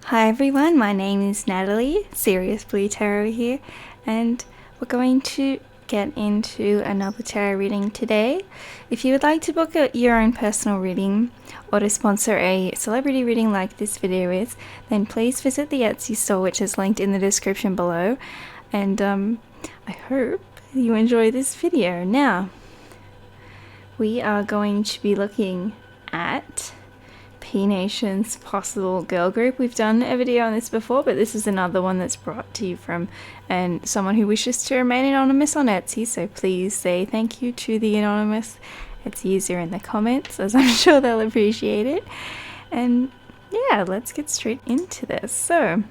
Hi everyone, my name is Natalie, Serious Blue Tarot here, and we're going to get into another tarot reading today. If you would like to book your own personal reading or to sponsor a celebrity reading like this video is, then please visit the Etsy store, which is linked in the description below, and I hope you enjoy this video. Now, we are going to be looking at PNATION's possible girl group. We've done a video on this before, but this is another one that's brought to you from someone who wishes to remain anonymous on Etsy, so please say thank you to the anonymous Etsy user in the comments, as I'm sure they'll appreciate it. And yeah, let's get straight into this. So,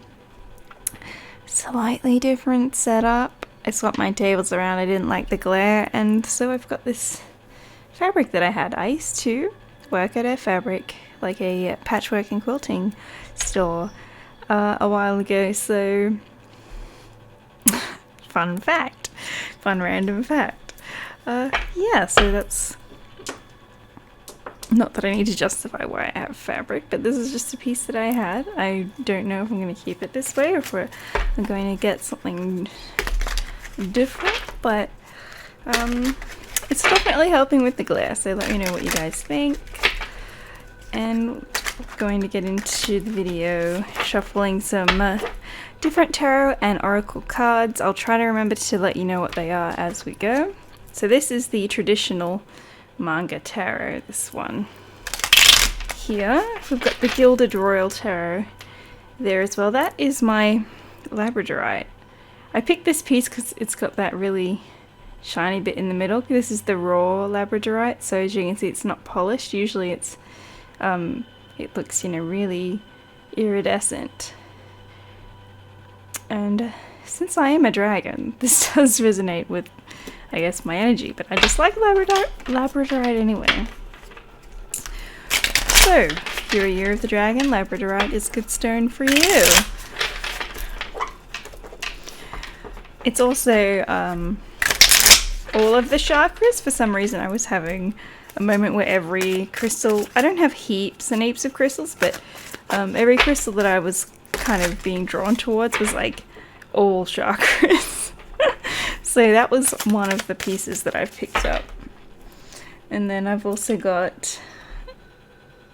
slightly different setup. I swapped my tables around, I didn't like the glare, and so I've got this fabric that I had. I used to work at a fabric, like a patchwork and quilting store a while ago, so fun random fact. Yeah, so that's not that I need to justify why I have fabric, but this is just a piece that I had. I don't know if I'm going to keep it this way or if I'm going to get something different, but it's definitely helping with the glare, so let me know what you guys think. And we're going to get into the video shuffling some different tarot and oracle cards. I'll try to remember to let you know what they are as we go. So this is the traditional manga tarot, this one. Here we've got the Gilded Royal Tarot there as well. That is my labradorite. I picked this piece because it's got that really shiny bit in the middle. This is the raw labradorite, so as you can see it's not polished. Usually it's it looks, really iridescent. And since I am a dragon, this does resonate with, I guess, my energy, but I just like labradorite anyway. So, if you're a year of the dragon, labradorite is good stone for you. It's also all of the chakras. For some reason I was having a moment where every crystal, I don't have heaps and heaps of crystals, but every crystal that I was kind of being drawn towards was like all chakras. So that was one of the pieces that I've picked up. And then I've also got,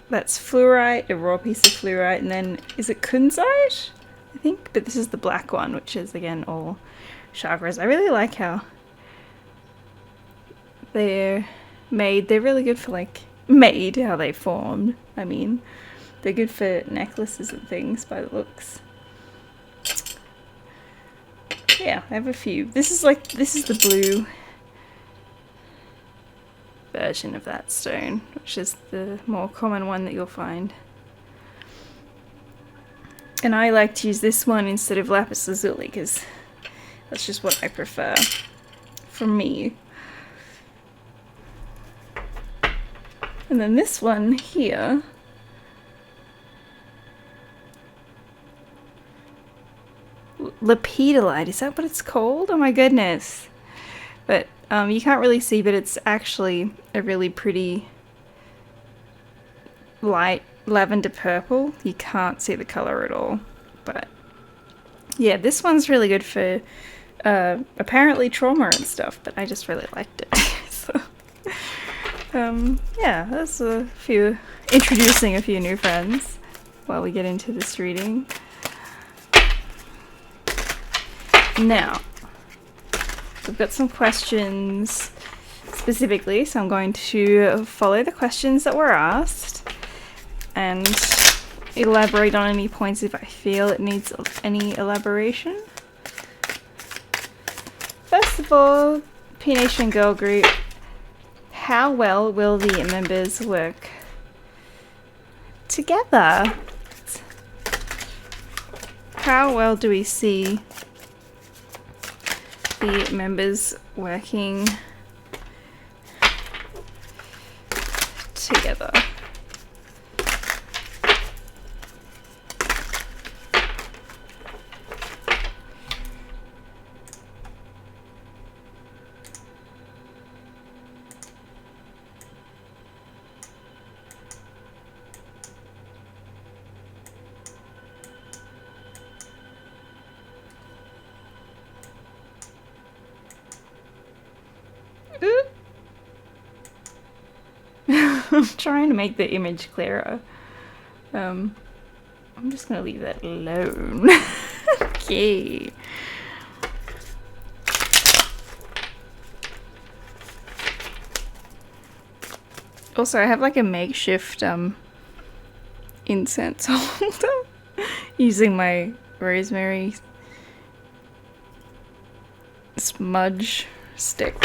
that's fluorite, a raw piece of fluorite, and then is it kunzite, I think, but this is the black one, which is again all chakras. I really like how they're made. They're really good for how they formed. I mean, they're good for necklaces and things by the looks. Yeah, I have a few. This is the blue version of that stone, which is the more common one that you'll find. And I like to use this one instead of lapis lazuli because that's just what I prefer for me. And then this one here, lepidolite, is that what it's called? Oh my goodness. But you can't really see, but it's actually a really pretty light lavender purple. You can't see the color at all, but yeah, this one's really good for apparently trauma and stuff, but I just really liked it. So yeah, that's introducing a few new friends while we get into this reading. Now, we've got some questions specifically, so I'm going to follow the questions that were asked and elaborate on any points if I feel it needs any elaboration. First of all, PNATION girl group. How well will the members work together? How well do we see the members working together? I'm trying to make the image clearer. I'm just gonna leave that alone. Okay. Also, I have like a makeshift incense holder using my rosemary smudge stick.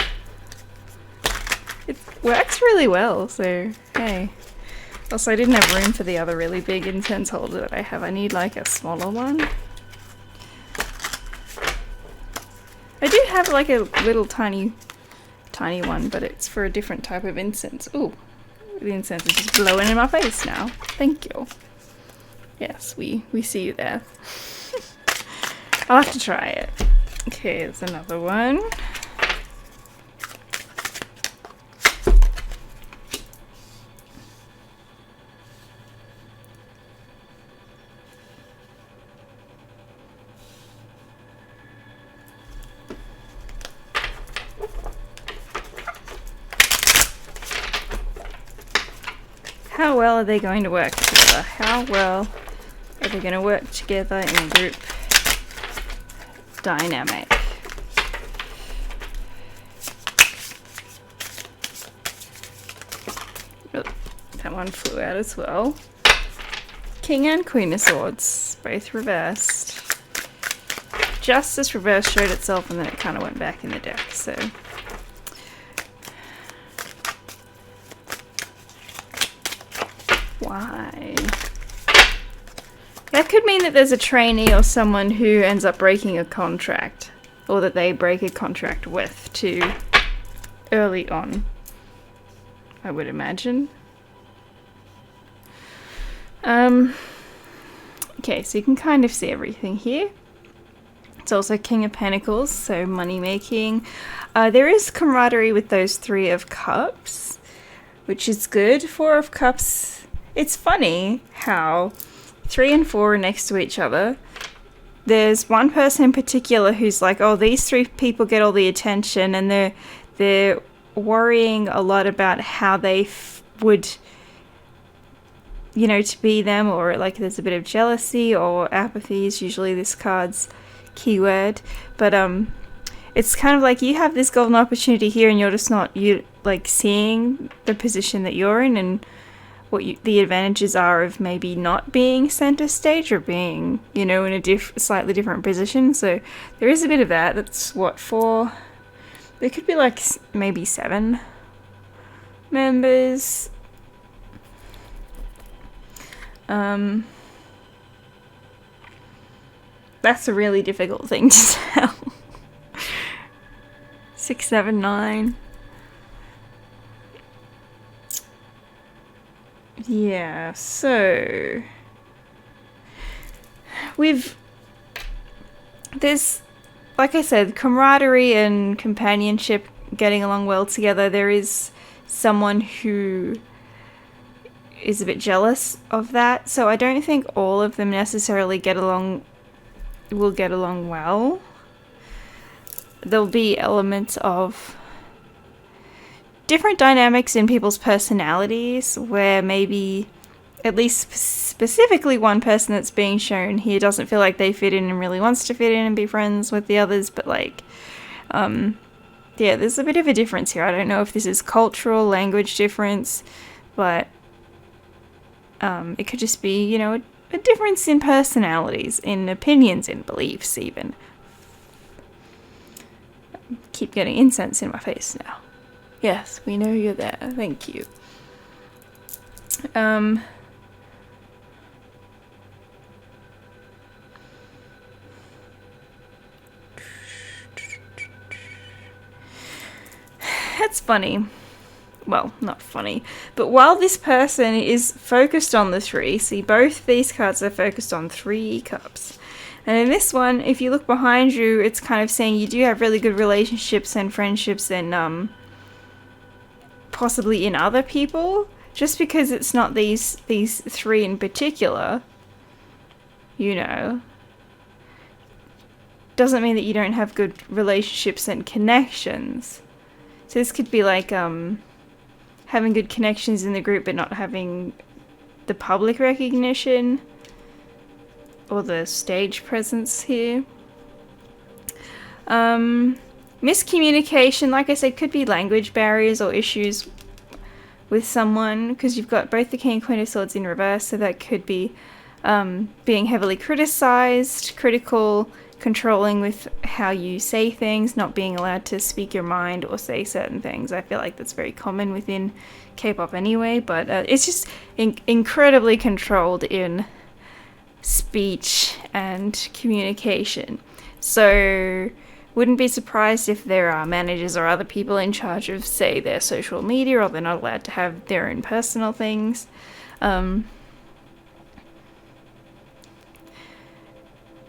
It works really well, so hey. Also, I didn't have room for the other really big incense holder that I have. I need like a smaller one. I do have like a little tiny one, but it's for a different type of incense. Ooh, the incense is just blowing in my face now. Thank you. Yes, we see you there. I'll have to try it. Okay, there's another one. How well are they going to work together? How well are they going to work together in group dynamic? Oh, that one flew out as well. King and Queen of Swords, both reversed. Justice reverse showed itself and then it kind of went back in the deck, so... Why? That could mean that there's a trainee or someone who ends up breaking a contract, or that they break a contract with too early on, I would imagine. Okay, so you can kind of see everything here. It's also King of Pentacles, so money making. There is camaraderie with those Three of Cups, which is good. Four of Cups. It's funny how 3 and 4 are next to each other. There's one person in particular who's like, oh, these 3 people get all the attention, and they're worrying a lot about how they would, you know, to be them, or like there's a bit of jealousy or apathy is usually this card's keyword. But it's kind of like you have this golden opportunity here and you're just not like seeing the position that you're in and what the advantages are of maybe not being center stage or being, you know, in a slightly different position. So there is a bit of that. That's what, 4? There could be like maybe 7 members. That's a really difficult thing to tell. 6, 7, 9. Yeah, so there's, like I said, camaraderie and companionship, getting along well together. There is someone who is a bit jealous of that, so I don't think all of them necessarily will get along well. There'll be elements of different dynamics in people's personalities where maybe at least specifically one person that's being shown here doesn't feel like they fit in and really wants to fit in and be friends with the others, but like yeah, there's a bit of a difference here. I don't know if this is cultural, language difference, but it could just be, you know, a difference in personalities, in opinions, in beliefs even. Keep getting incense in my face now. Yes, we know you're there. Thank you. That's funny. Well, not funny. But while this person is focused on the 3, see, both these cards are focused on 3 cups. And in this one, if you look behind you, it's kind of saying you do have really good relationships and friendships and possibly in other people. Just because it's not these 3 in particular, you know, doesn't mean that you don't have good relationships and connections. So this could be like having good connections in the group but not having the public recognition or the stage presence here. Miscommunication, like I said, could be language barriers or issues with someone, because you've got both the King and Queen of Swords in reverse, so that could be being heavily criticized, critical, controlling with how you say things, not being allowed to speak your mind or say certain things. I feel like that's very common within K-pop anyway, but it's just incredibly controlled in speech and communication. So wouldn't be surprised if there are managers or other people in charge of, say, their social media, or they're not allowed to have their own personal things.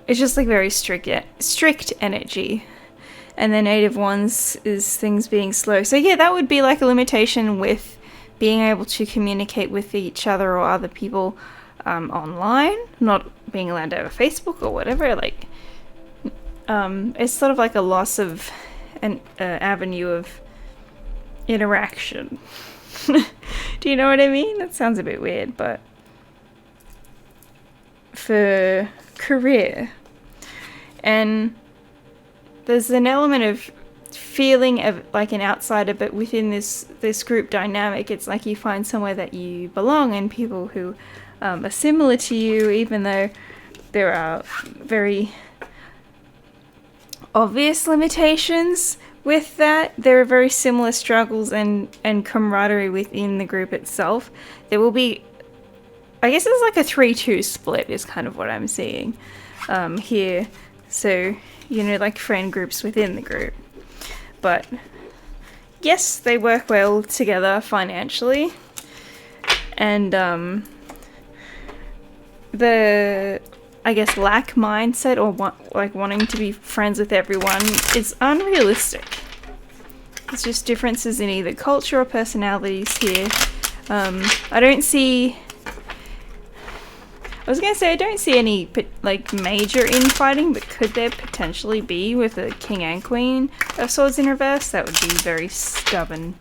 It's just like very strict energy. And the native ones is things being slow. So yeah, that would be like a limitation with being able to communicate with each other or other people online, not being allowed to have a Facebook or whatever. Like, it's sort of like a loss of an avenue of interaction. Do you know what I mean? That sounds a bit weird, but for career, and there's an element of feeling of like an outsider, but within this group dynamic, it's like you find somewhere that you belong and people who are similar to you, even though there are very obvious limitations with that. There are very similar struggles and camaraderie within the group itself. There will be, I guess it's like a 3-2 split is kind of what I'm seeing here. So, you know, like friend groups within the group. But yes, they work well together financially. And the, I guess, lack mindset or wanting to be friends with everyone is unrealistic. It's just differences in either culture or personalities here. I don't see any like major infighting, but could there potentially be with the King and Queen of Swords in reverse? That would be very stubborn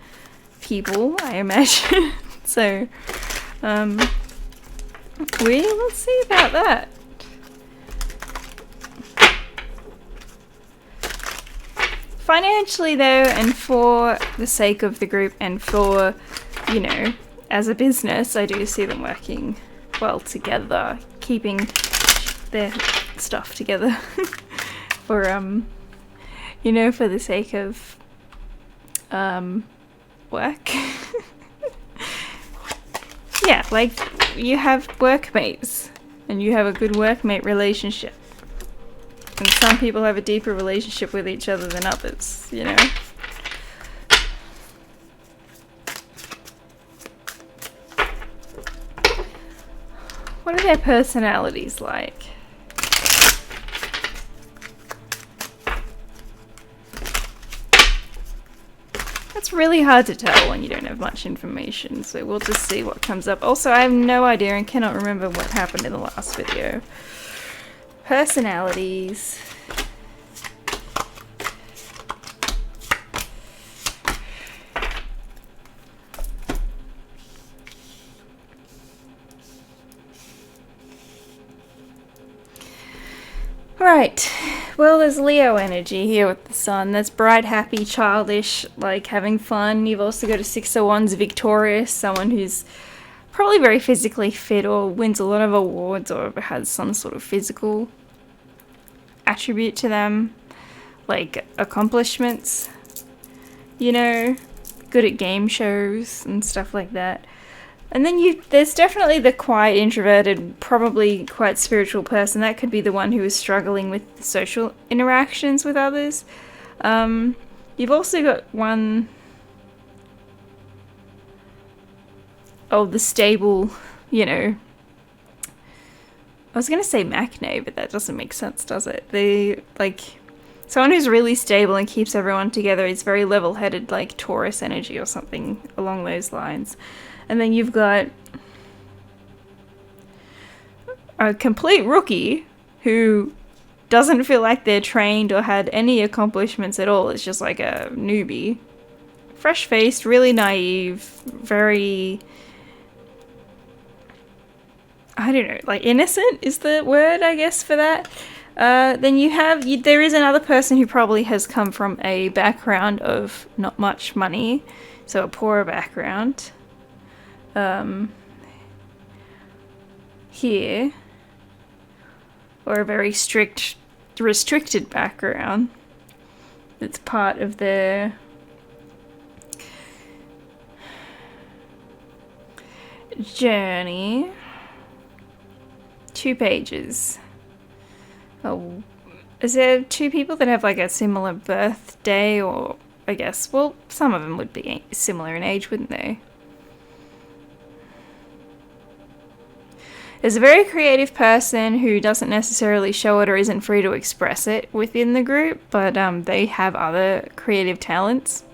people, I imagine. So, we will see about that. Financially though, and for the sake of the group and for, you know, as a business, I do see them working well together, keeping their stuff together for, you know, for the sake of, work. Yeah, like, you have workmates, and you have a good workmate relationship. And some people have a deeper relationship with each other than others, you know? What are their personalities like? It's really hard to tell when you don't have much information, so we'll just see what comes up. Also, I have no idea and cannot remember what happened in the last video. Personalities. Right, well, there's Leo energy here with the sun. That's bright, happy, childish, like having fun. You've also got a 6 of Wands, victorious, someone who's probably very physically fit or wins a lot of awards or has some sort of physical attribute to them, like accomplishments, you know, good at game shows and stuff like that. And then there's definitely the quiet, introverted, probably quite spiritual person. That could be the one who is struggling with the social interactions with others. You've also got one, the stable, you know, I was going to say Maknae, but that doesn't make sense, does it? Someone who's really stable and keeps everyone together is very level-headed, like Taurus energy or something along those lines. And then you've got a complete rookie who doesn't feel like they're trained or had any accomplishments at all. It's just like a newbie fresh-faced, really naive, very, I don't know, like innocent is the word, I guess, for that. Then there is another person who probably has come from a background of not much money, so a poorer background. Here, or a very restricted background. It's part of their journey. 2 pages. Oh, is there 2 people that have like a similar birthday, or I guess, well, some of them would be similar in age, wouldn't they? There's a very creative person who doesn't necessarily show it or isn't free to express it within the group, but they have other creative talents.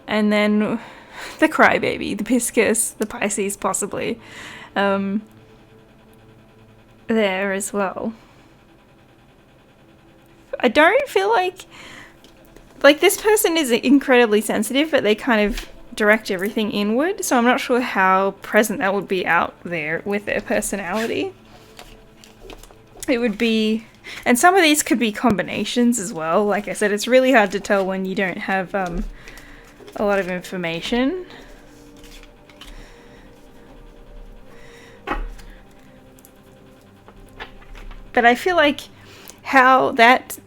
And then the crybaby, the Piscis, the Pisces possibly, there as well. I don't feel like this person is incredibly sensitive, but they kind of direct everything inward, so I'm not sure how present that would be out there with their personality. It would be, and some of these could be combinations as well. Like I said, it's really hard to tell when you don't have a lot of information. But I feel like how that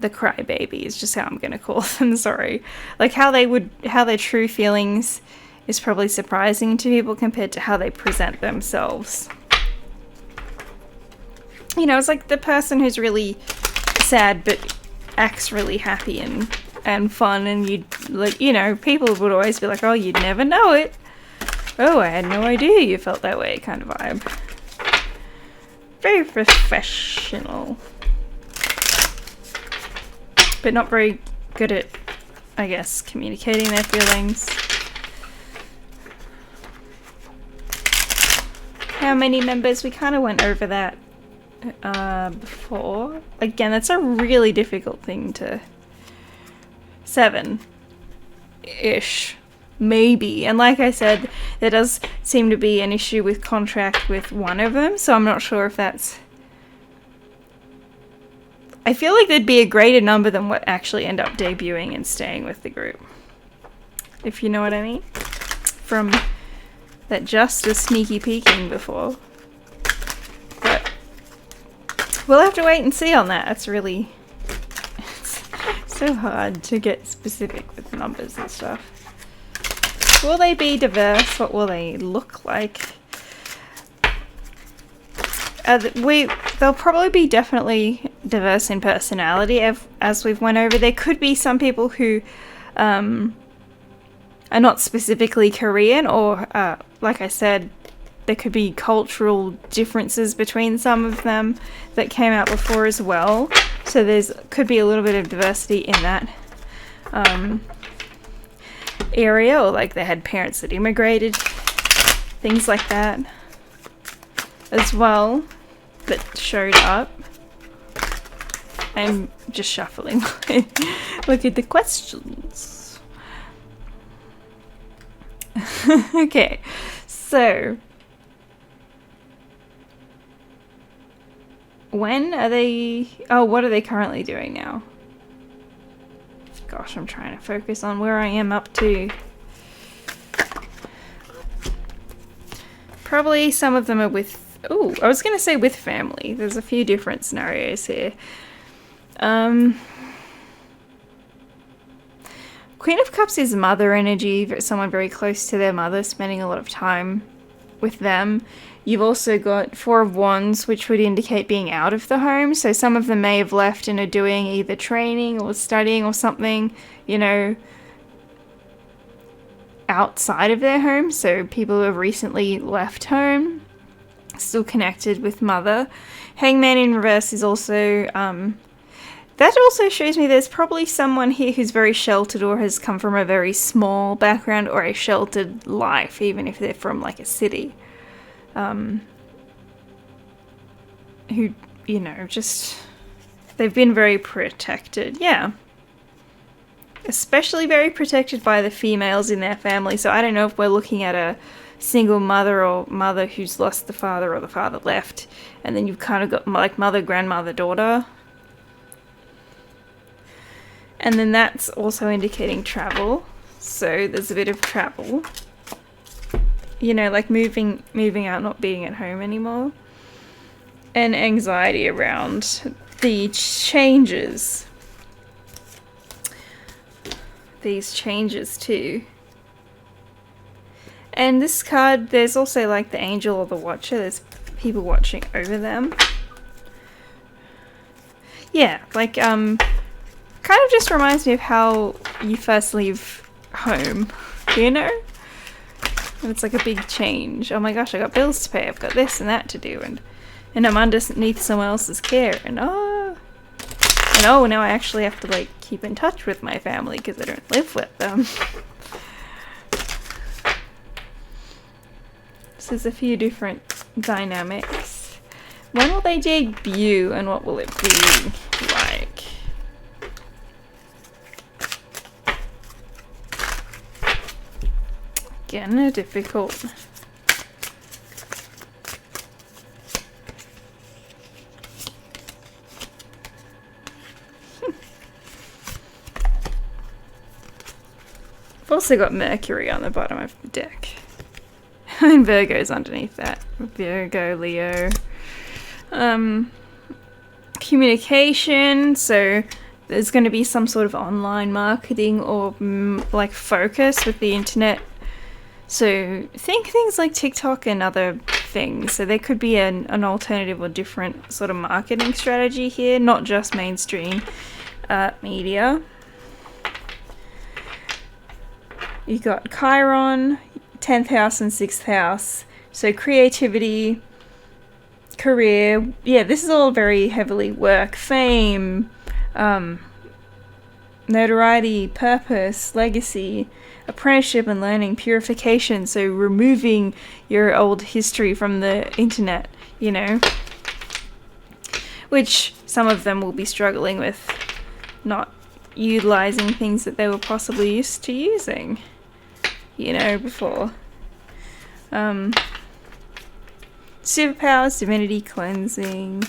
the crybaby is just how I'm gonna call them, sorry. Like how their true feelings is probably surprising to people compared to how they present themselves. You know, it's like the person who's really sad but acts really happy and fun, and you'd, like, you know, people would always be like, oh, you'd never know it. Oh, I had no idea you felt that way, kind of vibe. Very professional. But not very good at, I guess, communicating their feelings. How many members? We kind of went over that before. Again, that's a really difficult thing to... 7-ish. Maybe. And like I said, there does seem to be an issue with contract with one of them, so I'm not sure if that's... I feel like there'd be a greater number than what actually end up debuting and staying with the group. If you know what I mean. From that just was sneaky peeking before. But we'll have to wait and see on that. It's really... It's so hard to get specific with numbers and stuff. Will they be diverse? What will they look like? They'll probably be definitely diverse in personality, as we've went over. There could be some people who are not specifically Korean, or like I said, there could be cultural differences between some of them that came out before as well. So could be a little bit of diversity in that area, or like they had parents that immigrated, things like that as well, that showed up. I'm just shuffling. Look at the questions. Okay, so when are they... Oh, what are they currently doing now? Gosh, I'm trying to focus on where I am up to. Probably some of them are with... Oh, I was going to say with family. There's a few different scenarios here. Queen of Cups is mother energy, someone very close to their mother, spending a lot of time with them. You've also got Four of Wands, which would indicate being out of the home. So some of them may have left and are doing either training or studying or something, you know, outside of their home. So people who have recently left home, still connected with mother. Hangman in reverse is also... that also shows me there's probably someone here who's very sheltered or has come from a very small background or a sheltered life, even if they're from like a city. Who, you know, just... They've been very protected. Yeah. especially very protected by the females in their family. So I don't know if we're looking at a single mother or mother who's lost the father or the father left, and then you've kind of got like mother, grandmother, daughter. And then that's also indicating travel. So there's a bit of travel. You know, like moving out, not being at home anymore. And anxiety around the changes. These changes too. And this card, there's also like the angel or the watcher. There's people watching over them. Yeah, like kind of just reminds me of how you first leave home, you know? And it's like a big change. Oh my gosh, I got bills to pay, I've got this and that to do, and I'm underneath someone else's care, and oh, now I actually have to like keep in touch with my family because I don't live with them. So there's a few different dynamics. When will they debut and what will it be like? Again, difficult. I've also got Mercury on the bottom of the deck. And Virgo's underneath that. Virgo, Leo. Communication. So there's going to be some sort of online marketing or like focus with the internet. So think things like TikTok and other things. So there could be an alternative or different sort of marketing strategy here, not just mainstream media. You got Chiron, 10th house and 6th house. So creativity, career. Yeah, this is all very heavily work, fame, notoriety, purpose, legacy, apprenticeship and learning, purification. So removing your old history from the internet, you know. Which some of them will be struggling with not utilizing things that they were possibly used to using, you know, before. Superpowers, divinity, cleansing,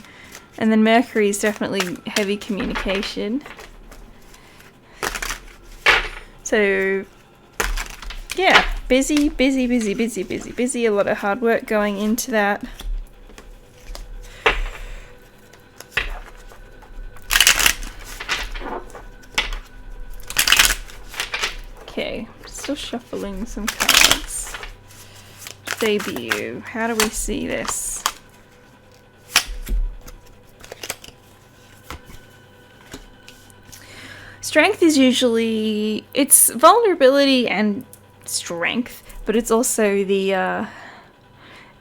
and then Mercury is definitely heavy communication. So yeah, busy, a lot of hard work going into that. Okay, still shuffling some cards. Debut. How do we see this? Strength is usually, it's vulnerability and strength, but it's also the our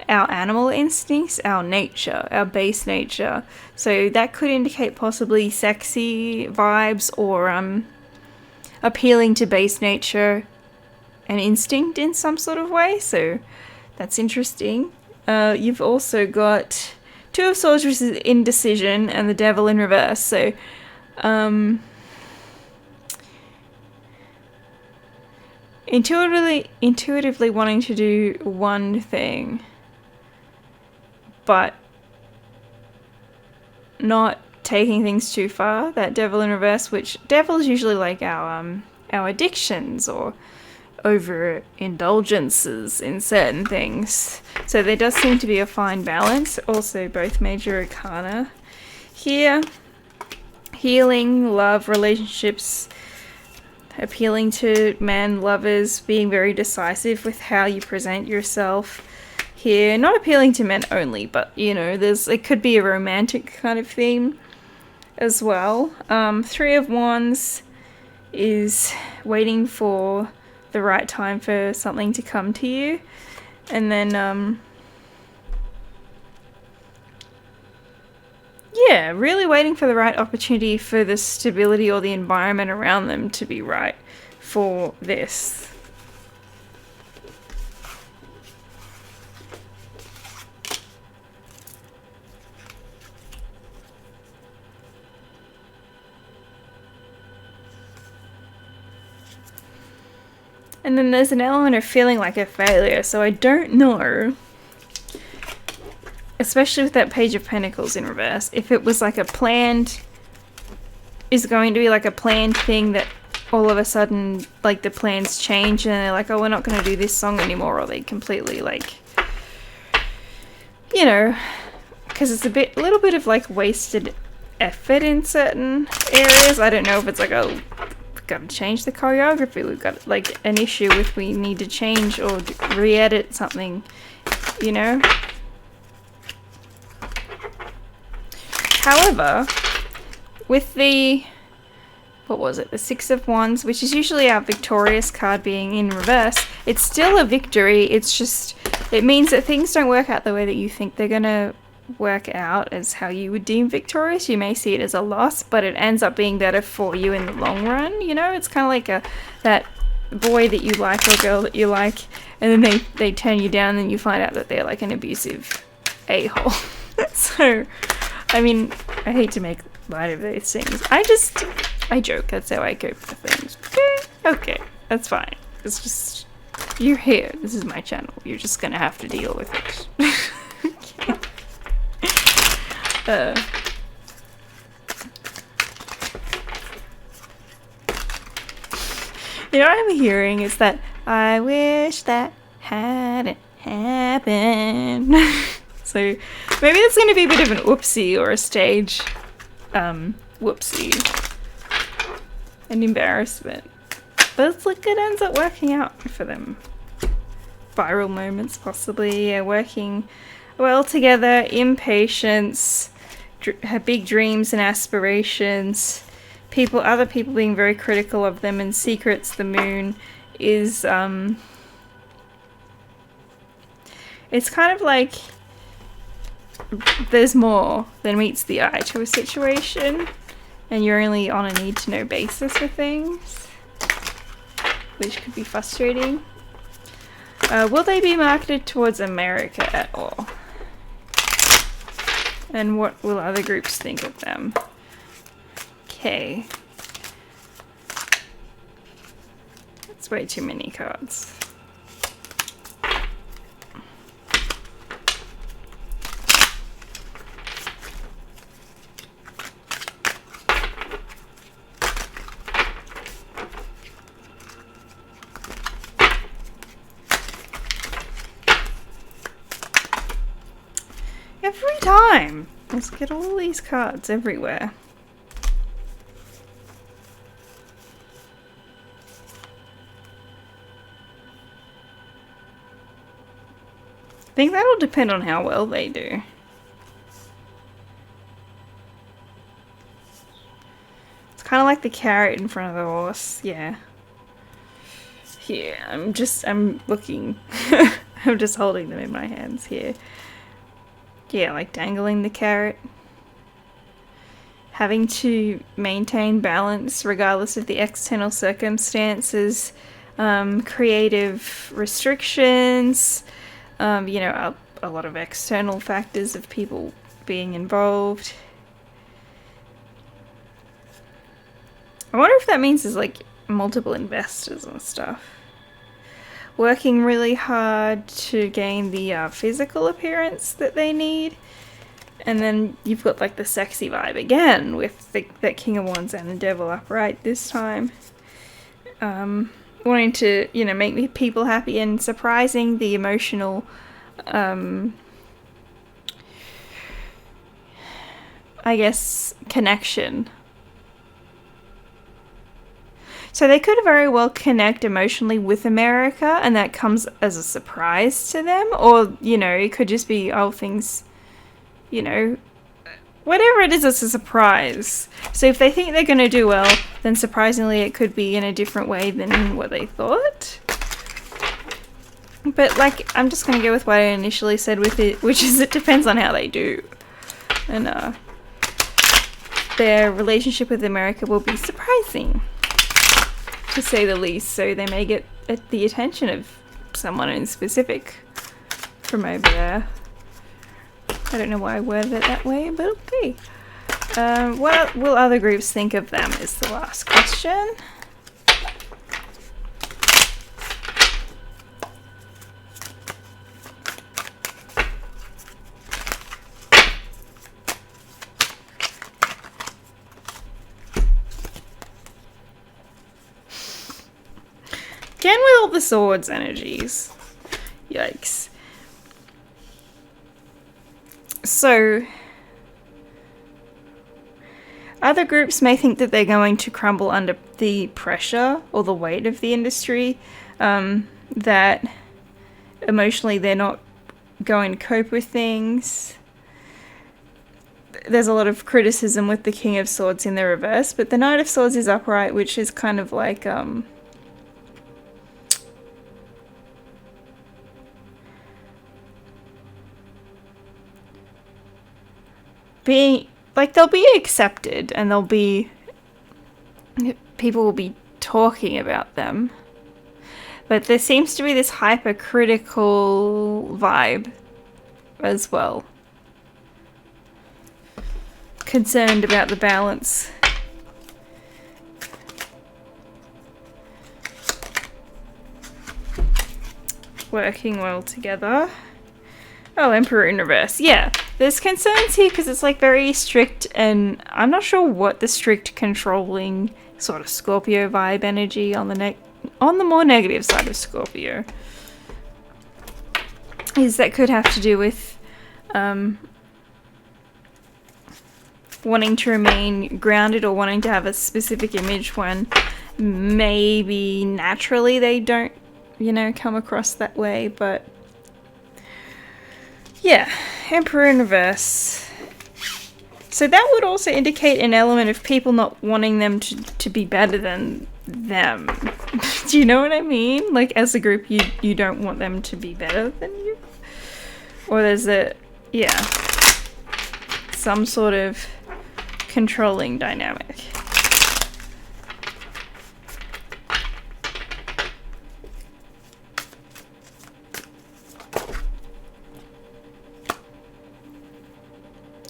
animal instincts, our nature, our base nature. So that could indicate possibly sexy vibes or appealing to base nature and instinct in some sort of way. So that's interesting. You've also got Two of Swords, which is indecision, and the Devil in reverse. So intuitively wanting to do one thing, but not taking things too far. That Devil in reverse, which Devil is usually like our addictions or overindulgences in certain things. So there does seem to be a fine balance. Also, both major arcana here. Healing, love, relationships, appealing to men, lovers, being very decisive with how you present yourself here. Not appealing to men only, but you know, it could be a romantic kind of theme as well. Three of Wands is waiting for the right time for something to come to you, and then yeah, really waiting for the right opportunity for the stability or the environment around them to be right for this. And then there's an element of feeling like a failure, so I don't know, especially with that Page of Pentacles in reverse, if it was like a planned, is going to be like a planned thing that all of a sudden, like, the plans change and they're like, oh, we're not going to do this song anymore, or they completely, like, you know, because it's a little bit of, like, wasted effort in certain areas. I don't know if it's like, oh, we've got to change the choreography, we've got, like, an issue with we need to change or re-edit something, you know? However, with the, what was it, the Six of Wands, which is usually our victorious card being in reverse, it's still a victory. It's just, it means that things don't work out the way that you think they're gonna work out as how you would deem victorious. You may see it as a loss, but it ends up being better for you in the long run, you know? It's kind of like that boy that you like or girl that you like, and then they turn you down and you find out that they're like an abusive a-hole. So, I mean, I hate to make light of those things. I joke, that's how I cope with things. Okay, that's fine. It's just, you're here, this is my channel. You're just gonna have to deal with it. Okay. You know what I'm hearing is that I wish that hadn't happened. So maybe that's going to be a bit of an oopsie or a stage whoopsie. An embarrassment. But it's like it ends up working out for them. Viral moments possibly, yeah, working well together, impatience, have big dreams and aspirations, other people being very critical of them, and secrets, the moon, is, it's kind of like there's more than meets the eye to a situation, and you're only on a need-to-know basis with things, which could be frustrating. Will they be marketed towards America at all? And what will other groups think of them? Okay. That's way too many cards. Every time! Let's get all these cards everywhere. I think that'll depend on how well they do. It's kind of like the carrot in front of the horse, yeah. Here, I'm looking. I'm just holding them in my hands here. Yeah, like dangling the carrot. Having to maintain balance regardless of the external circumstances. Creative restrictions. You know, a lot of external factors of people being involved. I wonder if that means there's like multiple investors and stuff. Working really hard to gain the physical appearance that they need. And then you've got like the sexy vibe again with that King of Wands and the Devil upright this time. Wanting to, you know, make people happy and surprising the emotional, I guess, connection. So they could very well connect emotionally with America, and that comes as a surprise to them. Or, you know, it could just be, oh, things, you know, whatever it is, it's a surprise. So if they think they're going to do well, then surprisingly it could be in a different way than what they thought. But, like, I'm just going to go with what I initially said with it, which is it depends on how they do. And, their relationship with America will be surprising, to say the least, so they may get the attention of someone in specific from over there. I don't know why I worded it that way, but okay. What will other groups think of them is the last question. the swords energies. Yikes. So, other groups may think that they're going to crumble under the pressure or the weight of the industry, that emotionally they're not going to cope with things. There's a lot of criticism with the King of Swords in the reverse, but the Knight of Swords is upright, which is kind of like, being, like, they'll be accepted and people will be talking about them. But there seems to be this hypercritical vibe as well. Concerned about the balance. Working well together. Oh, Emperor in reverse. Yeah, there's concerns here because it's like very strict, and I'm not sure what the strict controlling sort of Scorpio vibe energy on the more negative side of Scorpio is. That could have to do with wanting to remain grounded or wanting to have a specific image when maybe naturally they don't, come across that way. But yeah, Emperor in reverse. So that would also indicate an element of people not wanting them to be better than them. Do you know what I mean? Like, as a group, you don't want them to be better than you? Or there's some sort of controlling dynamic.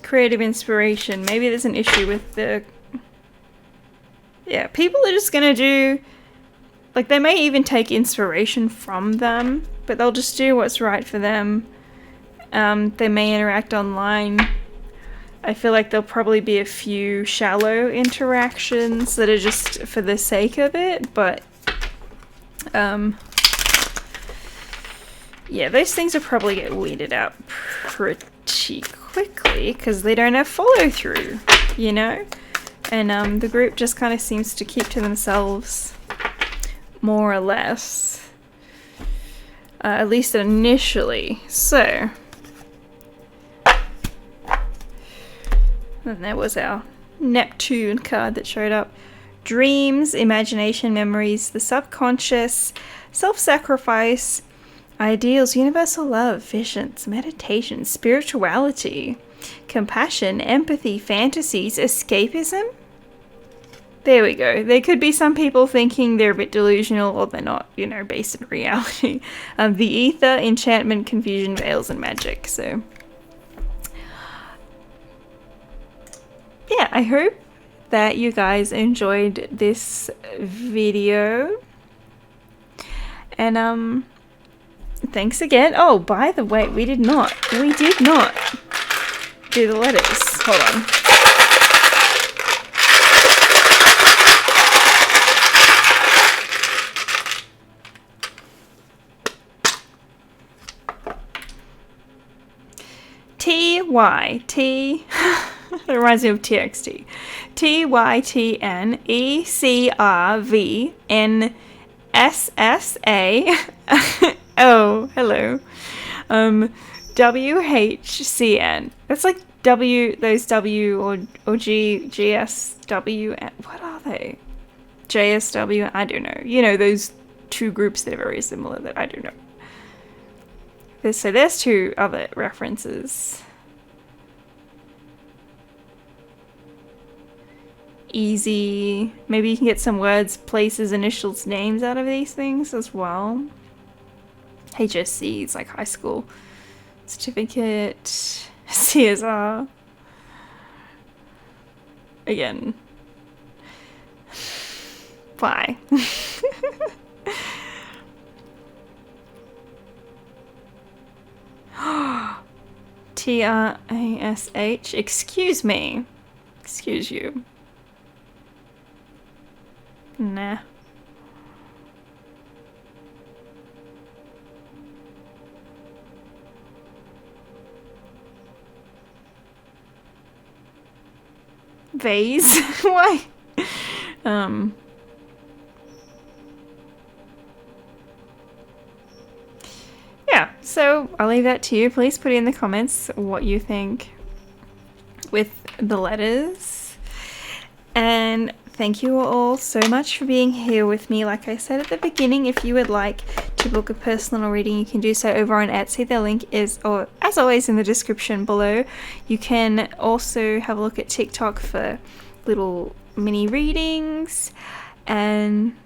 Creative inspiration. Maybe there's an issue with people are just gonna do, like, they may even take inspiration from them, but they'll just do what's right for them. They may interact online. I feel like there'll probably be a few shallow interactions that are just for the sake of it, but those things will probably get weeded out pretty quickly because they don't have follow through, and the group just kind of seems to keep to themselves more or less, at least initially. So and there was our Neptune card that showed up. Dreams, imagination, memories, the subconscious, self-sacrifice, ideals, universal love, visions, meditation, spirituality, compassion, empathy, fantasies, escapism. There we go. There could be some people thinking they're a bit delusional or they're not, based in reality. The ether, enchantment, confusion, veils, and magic. So yeah, I hope that you guys enjoyed this video. And thanks again. Oh, by the way, we did not do the letters. Hold on. T-Y-T it reminds me of TXT. TYTNECRVNSSA. Oh, hello. WHCN. That's like those W or G, GSW. What are they? JSW? I don't know. Those two groups that are very similar that I don't know. So there's two other references. Easy. Maybe you can get some words, places, initials, names out of these things as well. HSC is like high school certificate. CSR. Again. Why? TRASH. Excuse me. Excuse you. Nah. vase. Why? Yeah, so I'll leave that to you. Please put in the comments what you think with the letters. And thank you all so much for being here with me. Like I said at the beginning, if you would like to book a personal reading, you can do so over on Etsy. The link is, or as always, in the description below. You can also have a look at TikTok for little mini readings. And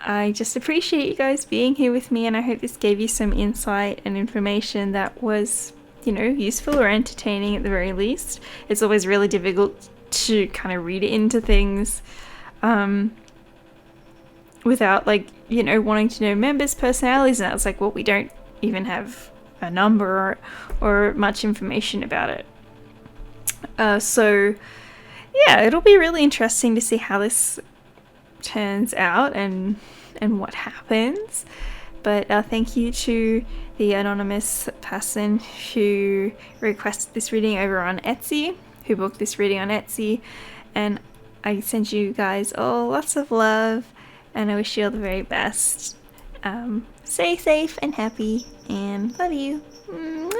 I just appreciate you guys being here with me, and I hope this gave you some insight and information that was, you know, useful or entertaining at the very least. It's always really difficult to kind of read into things without, like, you know, wanting to know members' personalities, and that's like, well, we don't even have a number or much information about it. So yeah, it'll be really interesting to see how this turns out and what happens. But thank you to the anonymous person who requested this reading over on Etsy, who booked this reading on Etsy, and I send you guys all lots of love, and I wish you all the very best. Stay safe and happy, and love you. Mwah.